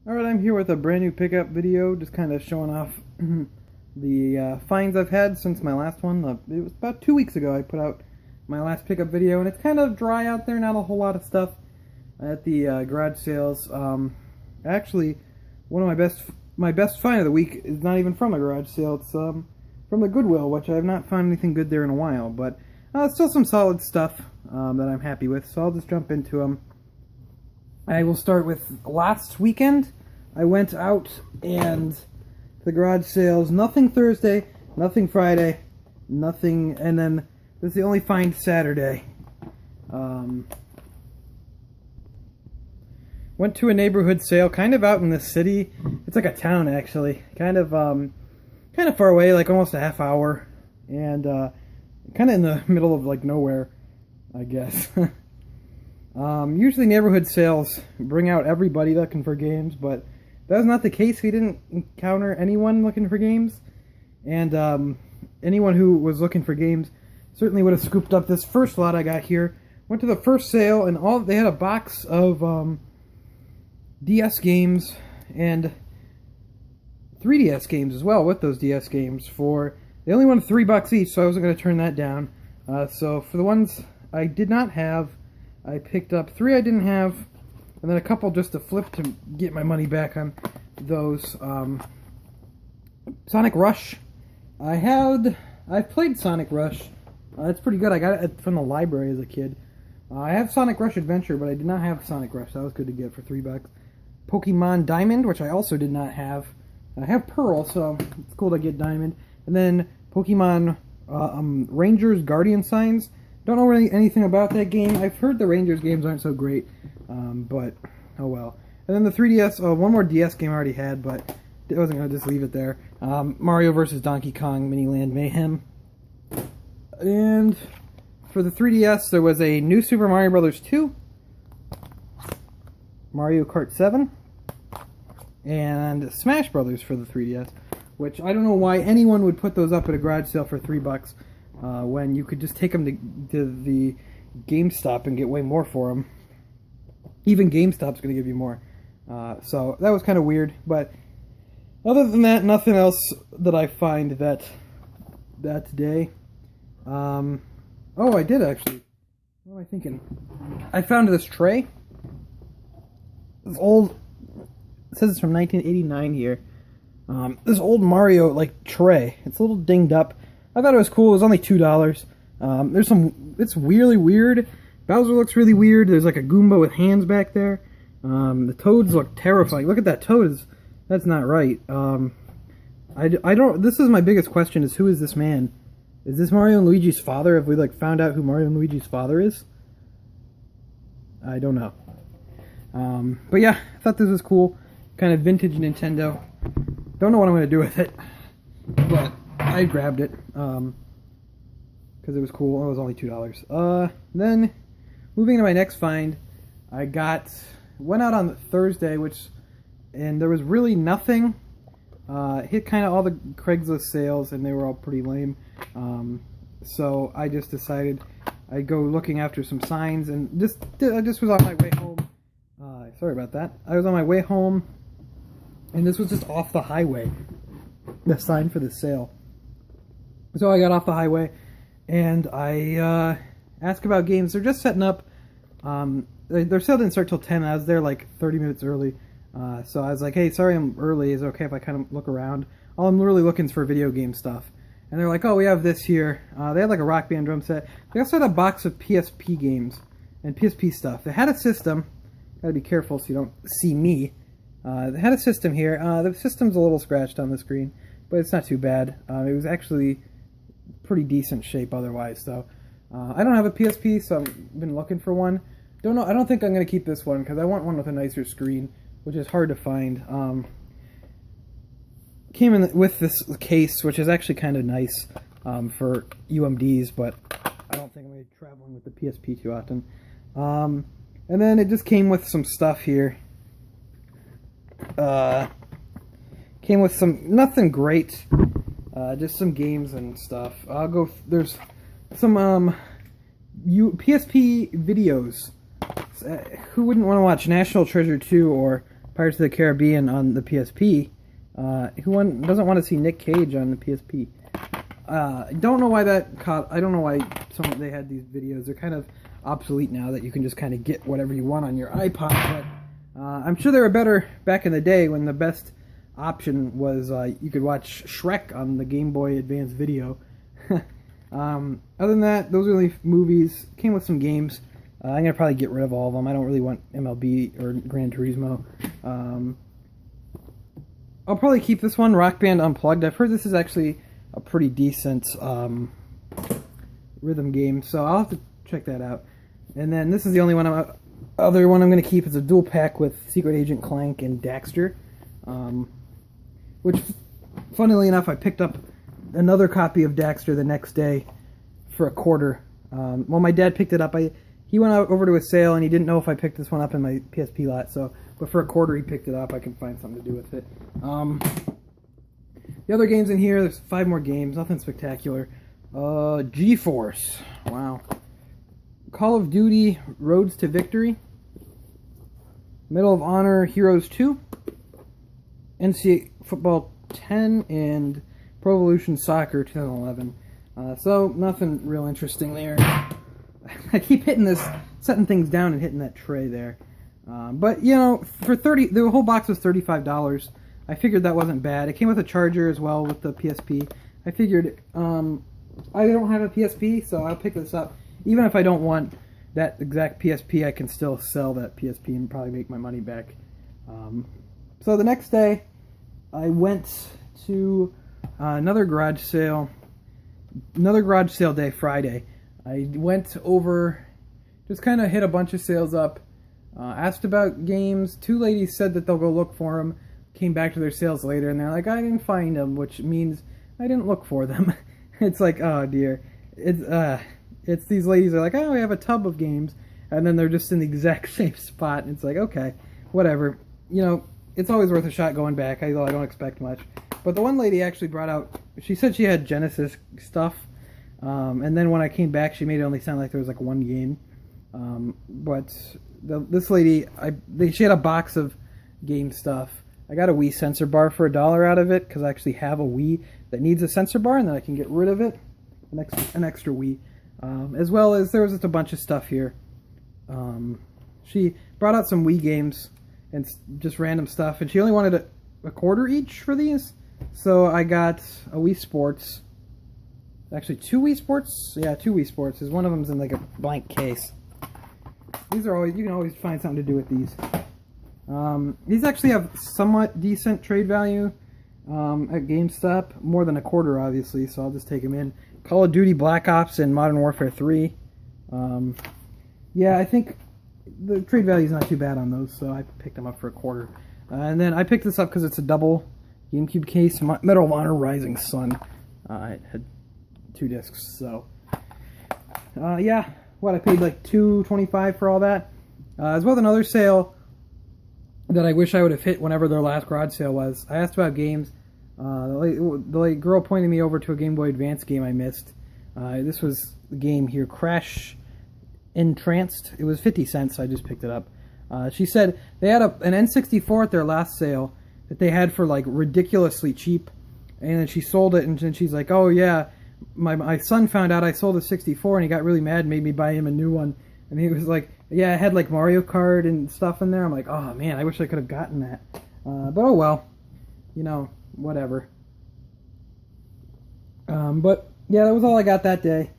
Alright, I'm here with a brand new pickup video, just kind of showing off the finds I've had since my last one. It was about 2 weeks ago I put out my last pickup video, and it's kind of dry out there, not a whole lot of stuff at the garage sales. Actually, one of my best find of the week is not even from a garage sale. It's from the Goodwill, which I have not found anything good there in a while, but still some solid stuff that I'm happy with, so I'll just jump into them. I will start with last weekend. I went out and the garage sales, nothing Thursday, nothing Friday, nothing, and then this is the only find Saturday. Went to a neighborhood sale, kind of out in the city. It's like a town actually, kind of far away, like almost a half hour, and kind of in the middle of like nowhere, I guess. Usually neighborhood sales bring out everybody looking for games, but that was not the case. We didn't encounter anyone looking for games, and anyone who was looking for games certainly would have scooped up this first lot I got here. Went to the first sale, and they had a box of DS games and 3DS games as well with those DS games. They only wanted $3 each, so I wasn't going to turn that down. So for the ones I did not have, I picked up 3 I didn't have, and then a couple just to flip to get my money back on those. Sonic Rush. I've played Sonic Rush. It's pretty good. I got it from the library as a kid. I have Sonic Rush Adventure, but I did not have Sonic Rush. That was good to get for $3. Pokemon Diamond, which I also did not have. I have Pearl, so it's cool to get Diamond. And then Pokemon Rangers Guardian Signs. Don't know really anything about that game. I've heard the Rangers games aren't so great, but oh well. And then the 3DS, one more DS game I already had, but I wasn't going to just leave it there. Mario vs. Donkey Kong Mini Land Mayhem. And for the 3DS, there was a new Super Mario Bros. 2, Mario Kart 7, and Smash Brothers for the 3DS, which I don't know why anyone would put those up at a garage sale for $3. When you could just take them to the GameStop and get way more for them. Even GameStop's going to give you more. So that was kind of weird. But other than that, nothing else that I find that day. Oh, I did actually. What am I thinking? I found this tray. This old. It says it's from 1989 here. This old Mario tray. It's a little dinged up. I thought it was cool. It was only $2. It's really weird. Bowser looks really weird. There's like a Goomba with hands back there. The toads look terrifying. Look at that toad. That's not right. I don't. This is my biggest question: is who is this man? Is this Mario and Luigi's father? Have we found out who Mario and Luigi's father is? I don't know. But yeah, I thought this was cool. Kind of vintage Nintendo. Don't know what I'm going to do with it, but I grabbed it because it was cool. It was only $2. Then moving to my next find, I went out on Thursday, and there was really nothing. Hit kind of all the Craigslist sales, and they were all pretty lame. So I just decided I'd go looking after some signs, and I just was on my way home. Sorry about that. I was on my way home, and this was just off the highway. The sign for the sale. So I got off the highway, and I asked about games. They're just setting up. Their sale didn't start till 10. I was there like 30 minutes early. So I was like, hey, sorry I'm early. Is it okay if I kind of look around? All I'm really looking is for video game stuff. And they're like, oh, we have this here. They had like a Rock Band drum set. They also had a box of PSP games and PSP stuff. They had a system. Gotta be careful so you don't see me. They had a system here. The system's a little scratched on the screen, but it's not too bad. It was actually pretty decent shape otherwise, though. I don't have a PSP, so I've been looking for one. Don't know. I don't think I'm going to keep this one because I want one with a nicer screen, which is hard to find. Came in with this case, which is actually kind of nice for UMDs, but I don't think I'm going to be traveling with the PSP too often. And then it just came with some stuff here. Came with nothing great, just some games and stuff. There's some PSP videos. Who wouldn't want to watch National Treasure 2 or Pirates of the Caribbean on the PSP. Doesn't want to see Nick Cage on the PSP? I don't know why that caught. I don't know why they had these videos. They're kind of obsolete now that you can just kind of get whatever you want on your iPod. But I'm sure they were better back in the day when the best option was you could watch Shrek on the Game Boy Advance Video. Other than that, those are the movies. Came with some games. I'm going to probably get rid of all of them. I don't really want MLB or Gran Turismo. I'll probably keep this one, Rock Band Unplugged. I've heard this is actually a pretty decent rhythm game, so I'll have to check that out. And then this is the only other one I'm going to keep. Is a dual pack with Secret Agent Clank and Daxter, which, funnily enough, I picked up another copy of Daxter the next day for $0.25. Well, my dad picked it up. He went out over to a sale, and he didn't know if I picked this one up in my PSP lot, but for $0.25 he picked it up. I can find something to do with it. The other games in here, there's 5 more games, nothing spectacular. GeForce, wow. Call of Duty Roads to Victory, Medal of Honor Heroes 2, NCAA Football 10, and Pro Evolution Soccer 2011. So nothing real interesting there. I keep setting things down and hitting that tray there. But you know, for the whole box was $35. I figured that wasn't bad. It came with a charger as well with the PSP. I figured I don't have a PSP, so I'll pick this up. Even if I don't want that exact PSP, I can still sell that PSP and probably make my money back. So the next day, I went to another garage sale day, Friday. I went over, just kind of hit a bunch of sales up, asked about games. 2 ladies said that they'll go look for them, came back to their sales later, and they're like, I didn't find them, which means I didn't look for them. It's like, oh dear. It's these ladies are like, oh, we have a tub of games, and then they're just in the exact same spot, and it's like, okay, whatever. You know, it's always worth a shot going back, although I don't expect much. But the one lady actually brought out, she said she had Genesis stuff, and then when I came back, she made it only sound like there was like 1 game. But this lady, she had a box of game stuff. I got a Wii sensor bar for $1 out of it, because I actually have a Wii that needs a sensor bar, and then I can get rid of it. An extra Wii. As well as there was just a bunch of stuff here. She brought out some Wii games and just random stuff, and she only wanted a quarter each for these. So I got a Wii Sports. Actually, 2 Wii Sports? Yeah, 2 Wii Sports, because one of them's in like a blank case. These are always, you can always find something to do with these. These actually have somewhat decent trade value at GameStop. More than a quarter, obviously, so I'll just take them in. Call of Duty Black Ops and Modern Warfare 3. Yeah, I think the trade value is not too bad on those, so I picked them up for a quarter. And then I picked this up because it's a double GameCube case. Medal of Honor Rising Sun. It had 2 discs, so yeah. What, I paid like $2.25 for all that. As well as another sale that I wish I would have hit whenever their last garage sale was. I asked about games. The girl pointed me over to a Game Boy Advance game I missed. This was the game here, Crash Entranced. It was 50 cents, so I just picked it up. She said they had an N64 at their last sale that they had for like ridiculously cheap, and then she sold it, and then she's like, oh yeah, my son found out I sold a 64 and he got really mad and made me buy him a new one. And he was like, yeah, it had like Mario Kart and stuff in there. I'm like, oh man, I wish I could have gotten that. But oh well, you know, whatever. But yeah, that was all I got that day.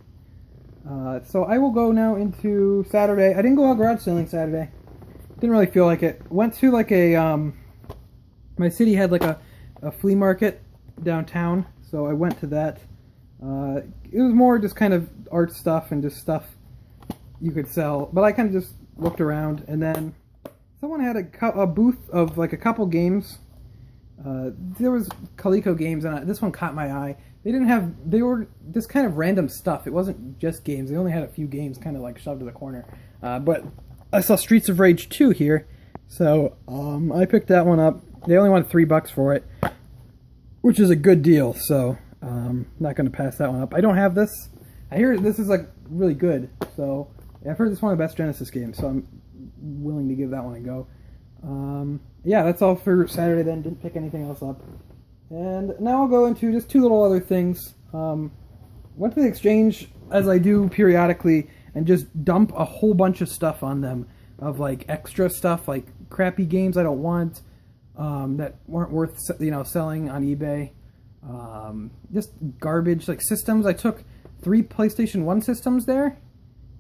So I will go now into Saturday. I didn't go out garage selling Saturday. Didn't really feel like it. Went to like a, my city had like a flea market downtown, so I went to that. It was more just kind of art stuff and just stuff you could sell. But I kind of just looked around, and then someone had a booth of like a couple games. There was Coleco games, and this one caught my eye. They were just kind of random stuff. It wasn't just games. They only had a few games kind of like shoved to the corner. But I saw Streets of Rage 2 here, so I picked that one up. They only wanted $3 for it, which is a good deal, so not going to pass that one up. I don't have this. I hear this is like really good, so I've heard this is one of the best Genesis games, so I'm willing to give that one a go. Yeah, that's all for Saturday then. Didn't pick anything else up. And now I'll go into just two little other things. Went to the exchange, as I do periodically, and just dump a whole bunch of stuff on them. Of like extra stuff, like crappy games I don't want, that weren't worth selling on eBay. Just garbage, like systems. I took 3 PlayStation 1 systems there.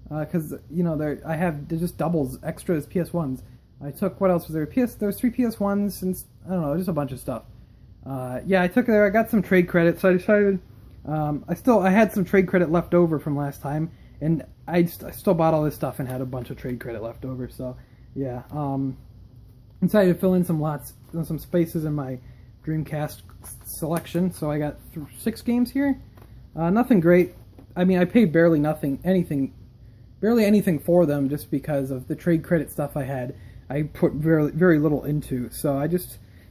Because they're just doubles, extra as PS1s. I took, what else was there? There was 3 PS1s and I don't know, just a bunch of stuff. Yeah, I took it there. I got some trade credit, so I decided I had some trade credit left over from last time, and I still bought all this stuff and had a bunch of trade credit left over. So yeah, decided to fill in some spaces in my Dreamcast selection. So I got 6 games here. Nothing great. I mean, I paid barely anything for them, just because of the trade credit stuff I had. I put very, very little into. So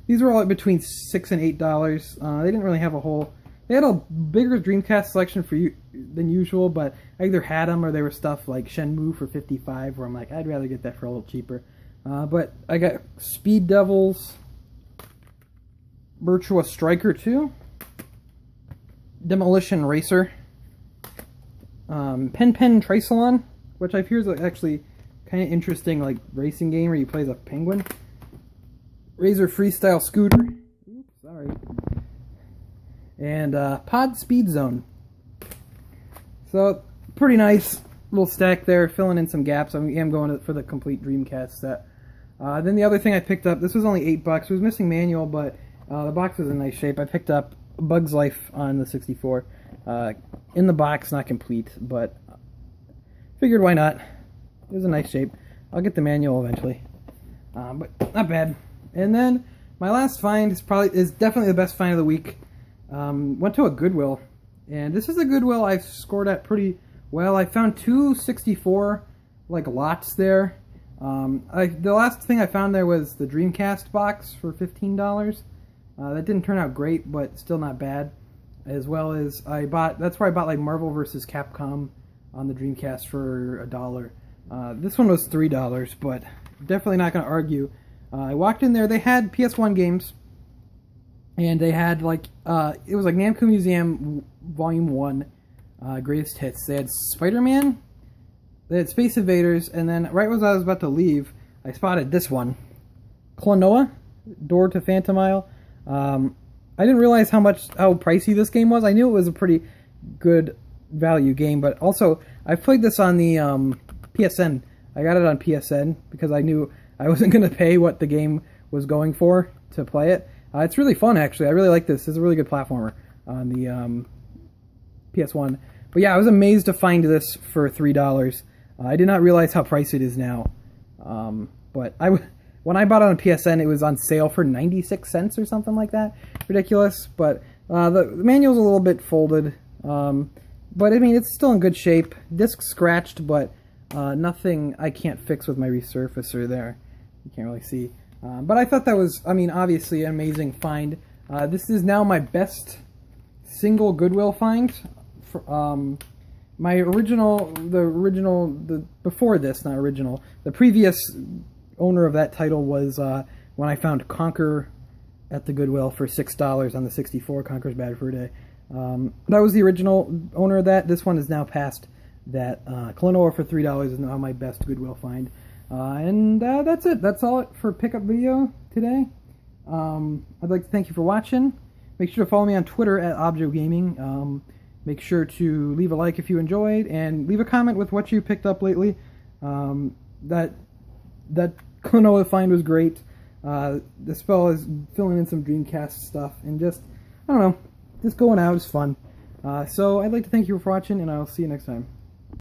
these were all between $6 and $8. They didn't really have they had a bigger Dreamcast selection than usual, but I either had them or they were stuff like Shenmue for $55, where I'm like, I'd rather get that for a little cheaper. But I got Speed Devils, Virtua Striker 2, Demolition Racer, Pen Triathlon, which I hear is actually kind of interesting, like racing game where you play as a penguin. Razor Freestyle Scooter. Oops, sorry. And Pod Speed Zone. So pretty nice little stack there, filling in some gaps. I am going for the complete Dreamcast set. Then the other thing I picked up, this was only $8. It was missing manual, but the box was in nice shape. I picked up Bug's Life on the 64. In the box, not complete, but figured why not. It was a nice shape. I'll get the manual eventually, but not bad. And then my last find is definitely the best find of the week. Went to a Goodwill, and this is a Goodwill I've scored at pretty well. I found 2 64 lots there. The last thing I found there was the Dreamcast box for $15. That didn't turn out great, but still not bad. As well as that's where I bought like Marvel vs. Capcom on the Dreamcast for $1. This one was $3, but definitely not going to argue. I walked in there, they had PS1 games, and they had it was like Namco Museum Volume 1, Greatest Hits. They had Spider-Man, they had Space Invaders, and then right as I was about to leave, I spotted this one, Klonoa, Door to Phantom Isle. I didn't realize how pricey this game was. I knew it was a pretty good value game, but also I played this on the PSN. I got it on PSN because I knew I wasn't going to pay what the game was going for to play it. It's really fun, actually. I really like this. It's a really good platformer on the PS1. But yeah, I was amazed to find this for $3. I did not realize how pricey it is now. But when I bought it on PSN, it was on sale for 96 cents or something like that. Ridiculous. But the manual's a little bit folded. But I mean, it's still in good shape. Disc scratched, but nothing I can't fix with my resurfacer there. You can't really see. But I thought that was, obviously an amazing find. This is now my best single Goodwill find. My before this, not original, the previous owner of that title was when I found Conker at the Goodwill for $6 on the 64, Conker's Bad Fur Day. That was the original owner of that. This one is now past that. Klonoa for $3 is now my best Goodwill find. And that's it. That's all for pickup video today. I'd like to thank you for watching. Make sure to follow me on Twitter at ObjoGaming. Make sure to leave a like if you enjoyed, and leave a comment with what you picked up lately. That Klonoa find was great. This fellow is filling in some Dreamcast stuff, and just, I don't know, just going out is fun. So I'd like to thank you for watching, and I'll see you next time.